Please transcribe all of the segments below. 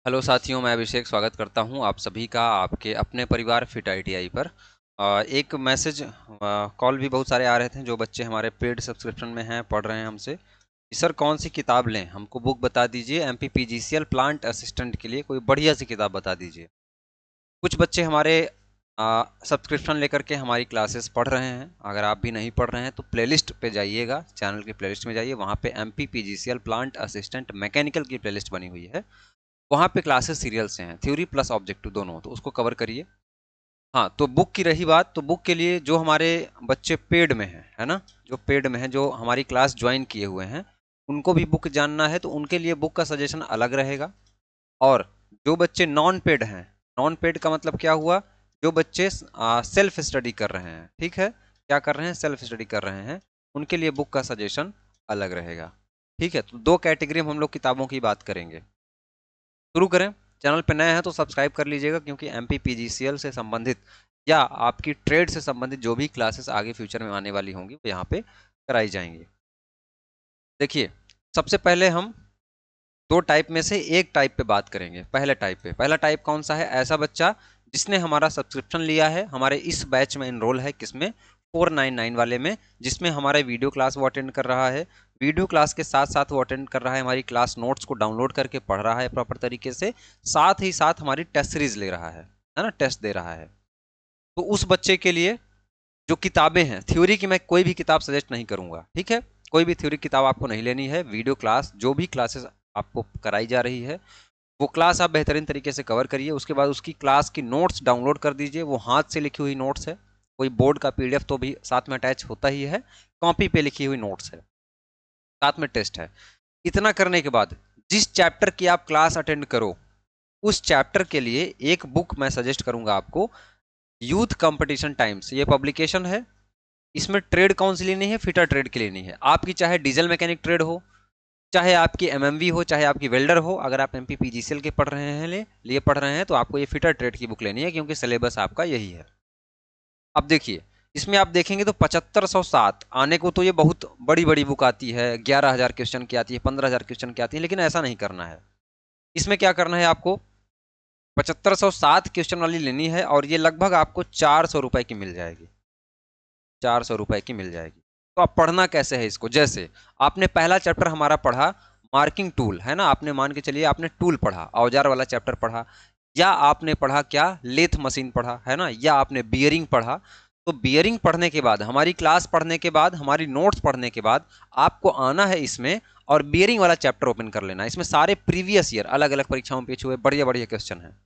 Hello साथियों, मैं अभिषेक स्वागत करता हूं आप सभी का आपके अपने परिवार फिट आईटीआई पर। एक मैसेज कॉल भी बहुत सारे आ रहे थे जो बच्चे हमारे पेड सब्सक्रिप्शन में हैं, पढ़ रहे हैं हमसे कि सर कौन सी किताब लें, हमको बुक बता दीजिए, एमपीपीजीसीएल प्लांट असिस्टेंट के लिए कोई बढ़िया सी किताब बता दीजिए। कुछ बच्चे हमारे सब्सक्रिप्शन लेकर के हमारी क्लासेस पढ़ रहे हैं। अगर आप भी नहीं पढ़ रहे हैं तो प्लेलिस्ट पे जाइएगा, चैनल की प्लेलिस्ट में जाइए, वहाँ पे एमपीपीजीसीएल प्लांट असिस्टेंट मैकेनिकल की प्लेलिस्ट बनी हुई है। वहाँ पे क्लासेस सीरियल से हैं, थ्योरी प्लस ऑब्जेक्टिव दोनों, तो उसको कवर करिए। हाँ, तो बुक की रही बात, तो बुक के लिए जो हमारे बच्चे पेड में हैं, है ना, जो पेड में हैं, जो हमारी क्लास ज्वाइन किए हुए हैं, उनको भी बुक जानना है तो उनके लिए बुक का सजेशन अलग रहेगा। और जो बच्चे नॉन पेड हैं, नॉन पेड का मतलब क्या हुआ, जो बच्चे सेल्फ स्टडी कर रहे हैं, ठीक है, क्या कर रहे हैं, सेल्फ स्टडी कर रहे हैं, उनके लिए बुक का सजेशन अलग रहेगा। ठीक है, तो दो कैटेगरी में हम लोग किताबों की बात करेंगे। शुरू करें। चैनल पर नए हैं तो सब्सक्राइब कर लीजिएगा, क्योंकि एमपीपीजीसीएल से संबंधित या आपकी ट्रेड से संबंधित जो भी क्लासेस आगे फ्यूचर में आने वाली होंगी वो यहाँ पे कराई जाएंगी। देखिए, सबसे पहले हम दो टाइप में से एक टाइप पे बात करेंगे। पहले टाइप पे, पहला टाइप कौन सा है, ऐसा बच्चा जिसने हमारा सब्सक्रिप्शन लिया है, हमारे इस बैच में इनरोल है, किसमें, 499 वाले में, जिसमें हमारे वीडियो क्लास वो अटेंड कर रहा है, वीडियो क्लास के साथ साथ वो अटेंड कर रहा है, हमारी क्लास नोट्स को डाउनलोड करके पढ़ रहा है प्रॉपर तरीके से, साथ ही साथ हमारी टेस्ट सीरीज ले रहा है ना, टेस्ट दे रहा है। तो उस बच्चे के लिए जो किताबें हैं, थ्योरी की मैं कोई भी किताब सजेस्ट नहीं करूंगा, ठीक है, कोई भी थ्योरी किताब आपको नहीं लेनी है। वीडियो क्लास, जो भी क्लासेस आपको कराई जा रही है, वो क्लास आप बेहतरीन तरीके से कवर करिए। उसके बाद उसकी क्लास की नोट्स डाउनलोड कर दीजिए, वो हाथ से लिखी हुई नोट्स है, कोई बोर्ड का पीडीएफ तो भी साथ में अटैच होता ही है, कॉपी पे लिखी हुई नोट्स है, साथ में टेस्ट है। इतना करने के बाद जिस चैप्टर की आप क्लास अटेंड करो, उस चैप्टर के लिए एक बुक मैं सजेस्ट करूंगा आपको, यूथ कंपटीशन टाइम्स, ये पब्लिकेशन है। इसमें ट्रेड कौन सी लेनी है, फिटर ट्रेड की लेनी है आपकी, चाहे डीजल मैकेनिक ट्रेड हो, चाहे आपकी एमएमवी हो, चाहे आपकी वेल्डर हो। अगर आप एमपीपीजीसीएल के पढ़ रहे हैं, लिए पढ़ रहे हैं, तो आपको ये फिटर ट्रेड की बुक लेनी है, क्योंकि सिलेबस आपका यही है। अब देखिए, इसमें आप देखेंगे तो 7507 आने को तो ये बहुत बड़ी बड़ी बुक आती है, 11,000 क्वेश्चन की आती है, 15,000 क्वेश्चन की आती है, लेकिन ऐसा नहीं करना है। इसमें क्या करना है आपको, 7507 क्वेश्चन वाली लेनी है, और ये लगभग आपको 400 रुपए की मिल जाएगी, 400 रुपए की मिल जाएगी। तो आप पढ़ना कैसे है इसको, जैसे आपने पहला चैप्टर हमारा पढ़ा, मार्किंग टूल, है ना, आपने मान के चलिए आपने टूल पढ़ा, औजार वाला चैप्टर पढ़ा, या आपने पढ़ा क्या, लेथ मशीन पढ़ा, है ना, या आपने बियरिंग पढ़ा। तो बियरिंग पढ़ने के बाद, हमारी क्लास पढ़ने के बाद, हमारी नोट्स पढ़ने के बाद, आपको आना है इसमें और बियरिंग वाला चैप्टर ओपन कर लेना। इसमें सारे प्रीवियस ईयर अलग अलग परीक्षाओं में पूछे हुए बढ़िया बढ़िया क्वेश्चन हैं,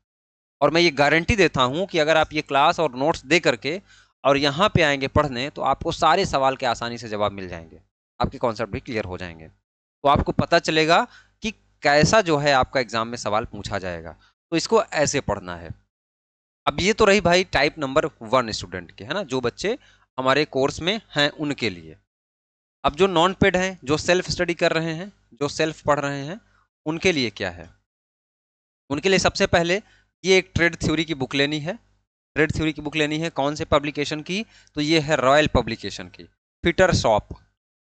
और मैं ये गारंटी देता हूं कि अगर आप ये क्लास और नोट्स दे करके और यहाँ पे आएंगे पढ़ने, तो आपको सारे सवाल के आसानी से जवाब मिल जाएंगे, आपके कॉन्सेप्ट भी क्लियर हो जाएंगे। तो आपको पता चलेगा कि कैसा जो है आपका एग्जाम में सवाल पूछा जाएगा। तो इसको ऐसे पढ़ना है। अब ये तो रही भाई टाइप नंबर 1 स्टूडेंट के, है ना, जो बच्चे हमारे कोर्स में हैं उनके लिए। अब जो नॉन पेड हैं, जो सेल्फ स्टडी कर रहे हैं, जो सेल्फ पढ़ रहे हैं, उनके लिए क्या है, उनके लिए सबसे पहले ये एक ट्रेड थ्योरी की बुक लेनी है। ट्रेड थ्योरी की बुक लेनी है, कौन से पब्लिकेशन की, तो ये है रॉयल पब्लिकेशन की फिटर शॉप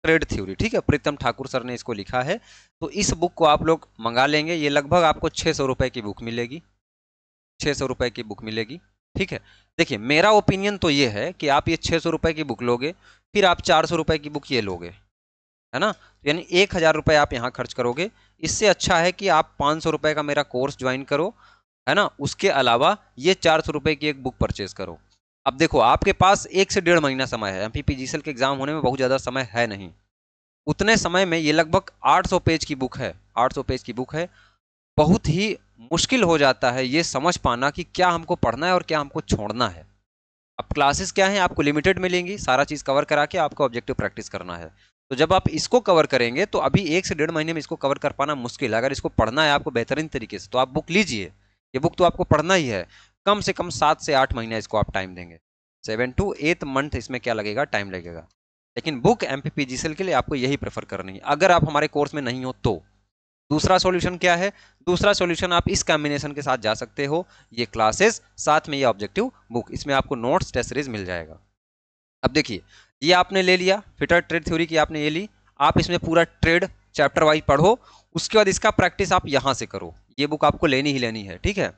ट्रेड थ्योरी, ठीक है, प्रीतम ठाकुर सर ने इसको लिखा है। तो इस बुक को आप लोग मंगा लेंगे, ये लगभग आपको 600 रुपए की बुक मिलेगी, 600 रुपए की बुक मिलेगी, ठीक है। देखिए, मेरा ओपिनियन तो ये है कि आप ये 600 रुपए की बुक लोगे, फिर आप 400 रुपए की बुक ये लोगे, है ना, यानी 1,000 रुपए आप यहाँ खर्च करोगे। इससे अच्छा है कि आप 500 रुपए का मेरा कोर्स ज्वाइन करो, है ना, उसके अलावा ये 400 रुपए की एक बुक परचेज करो। अब देखो, आपके पास 1 से 1.5 महीना समय है, एमपीपीजीसीएल के एग्जाम होने में बहुत ज्यादा समय है नहीं। उतने समय में ये लगभग 800 पेज की बुक है, 800 पेज की बुक है। बहुत ही मुश्किल हो जाता है ये समझ पाना कि क्या हमको पढ़ना है और क्या हमको छोड़ना है। अब क्लासेस क्या है, आपको लिमिटेड मिलेंगी, सारा चीज कवर करा के आपको ऑब्जेक्टिव प्रैक्टिस करना है। तो जब आप इसको कवर करेंगे तो अभी 1 से 1.5 महीने में इसको कवर कर पाना मुश्किल है। अगर इसको पढ़ना है आपको बेहतरीन तरीके से, तो आप बुक लीजिए, ये बुक तो आपको पढ़ना ही है। कम से कम 7 से 8 महीना इसको आप टाइम देंगे, 7 to 8 मंथ इसमें क्या लगेगा, टाइम लगेगा। लेकिन बुक एमपीपीजीसीएल के लिए आपको यही प्रेफर करनी है, अगर आप हमारे कोर्स में नहीं हो तो। दूसरा सॉल्यूशन क्या है, दूसरा सॉल्यूशन आप इस कॉम्बिनेशन के साथ जा सकते हो, ये क्लासेस साथ में ये ऑब्जेक्टिव बुक, इसमें आपको नोट्स टेस्ट सीरीज मिल जाएगा। अब देखिए, ये आपने ले लिया, फिटर ट्रेड थ्योरी की आपने ये ली, आप इसमें पूरा ट्रेड चैप्टर वाइज पढ़ो, उसके बाद इसका प्रैक्टिस आप यहां से करो। ये बुक आपको लेनी ही लेनी है, ठीक है।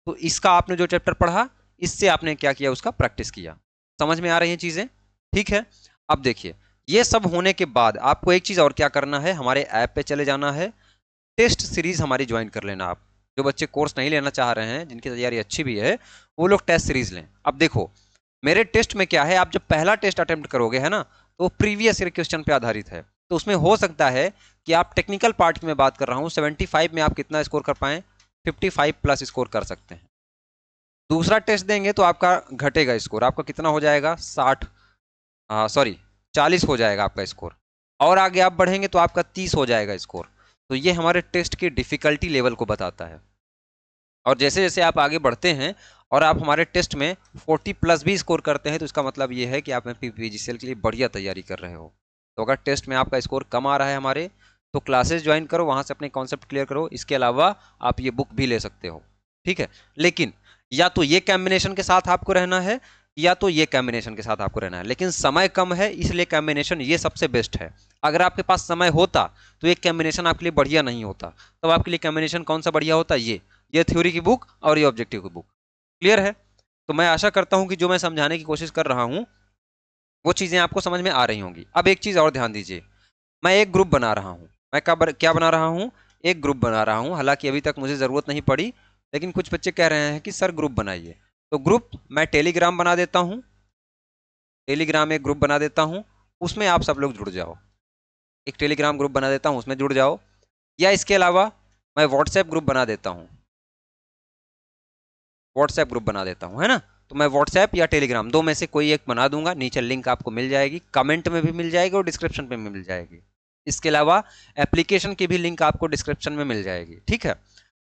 तो इसका आपने जो चैप्टर पढ़ा, इससे आपने क्या किया, उसका प्रैक्टिस किया। समझ में आ रही हैं चीजें, ठीक है। अब देखिए, ये सब होने के बाद आपको एक चीज और क्या करना है, हमारे ऐप पे चले जाना है, टेस्ट सीरीज हमारी ज्वाइन कर लेना। आप जो बच्चे कोर्स नहीं लेना चाह रहे हैं, जिनकी तैयारी अच्छी भी है, वो लोग टेस्ट सीरीज लें। अब देखो मेरे टेस्ट में क्या है, आप जब पहला टेस्ट अटेम्प्ट करोगे है ना, तो प्रीवियस ईयर क्वेश्चन पे आधारित है। तो उसमें हो सकता है कि आप टेक्निकल पार्ट में बात कर रहा हूं, 75 में आप कितना स्कोर कर पाए, 55 प्लस स्कोर कर सकते हैं। दूसरा टेस्ट देंगे तो आपका घटेगा स्कोर, आपका कितना हो जाएगा, 60, सॉरी 40 हो जाएगा आपका स्कोर। और आगे आप बढ़ेंगे तो आपका 30 हो जाएगा स्कोर। तो ये हमारे टेस्ट की डिफिकल्टी लेवल को बताता है। और जैसे जैसे आप आगे बढ़ते हैं और आप हमारे टेस्ट में 40 प्लस भी स्कोर करते हैं, तो इसका मतलब ये है कि आप पीजीसीएल के लिए बढ़िया तैयारी कर रहे हो। तो अगर टेस्ट में आपका स्कोर कम आ रहा है हमारे, तो क्लासेस ज्वाइन करो, वहां से अपने कॉन्सेप्ट क्लियर करो। इसके अलावा आप ये बुक भी ले सकते हो, ठीक है। लेकिन या तो ये कॉम्बिनेशन के साथ आपको रहना है, या तो ये कॉम्बिनेशन के साथ आपको रहना है। लेकिन समय कम है, इसलिए कॉम्बिनेशन ये सबसे बेस्ट है। अगर आपके पास समय होता तो एक कॉम्बिनेशन आपके लिए बढ़िया नहीं होता। तो आपके लिए कॉम्बिनेशन कौन सा बढ़िया होता, ये थ्योरी की बुक और ये ऑब्जेक्टिव की बुक। क्लियर है। तो मैं आशा करता हूं कि जो मैं समझाने की कोशिश कर रहा हूं वो चीजें आपको समझ में आ रही होंगी। अब एक चीज और ध्यान दीजिए, मैं एक ग्रुप बना रहा हूं। मैं क्या बना रहा हूं, एक ग्रुप बना रहा हूं। हालांकि अभी तक मुझे जरूरत नहीं पड़ी, लेकिन कुछ बच्चे कह रहे हैं कि सर ग्रुप बनाइए। तो ग्रुप मैं टेलीग्राम बना देता हूं, टेलीग्राम एक ग्रुप बना देता हूं, उसमें आप सब लोग जुड़ जाओ। एक टेलीग्राम ग्रुप बना देता हूं, उसमें जुड़ जाओ। या इसके अलावा मैं व्हाट्सएप ग्रुप बना देता हूं, व्हाट्सएप ग्रुप बना देता हूं, है ना। तो मैं व्हाट्सएप या टेलीग्राम दो में से कोई एक बना दूंगा। नीचे लिंक आपको मिल जाएगी, कमेंट में भी मिल जाएगी और डिस्क्रिप्शन में भी मिल जाएगी। इसके अलावा एप्लीकेशन की भी लिंक आपको डिस्क्रिप्शन में मिल जाएगी, ठीक है।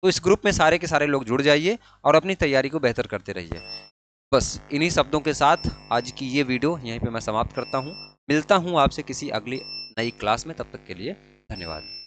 तो इस ग्रुप में सारे के सारे लोग जुड़ जाइए और अपनी तैयारी को बेहतर करते रहिए। बस इन्हीं शब्दों के साथ आज की ये वीडियो यहीं पे मैं समाप्त करता हूँ। मिलता हूँ आपसे किसी अगली नई क्लास में, तब तक के लिए धन्यवाद।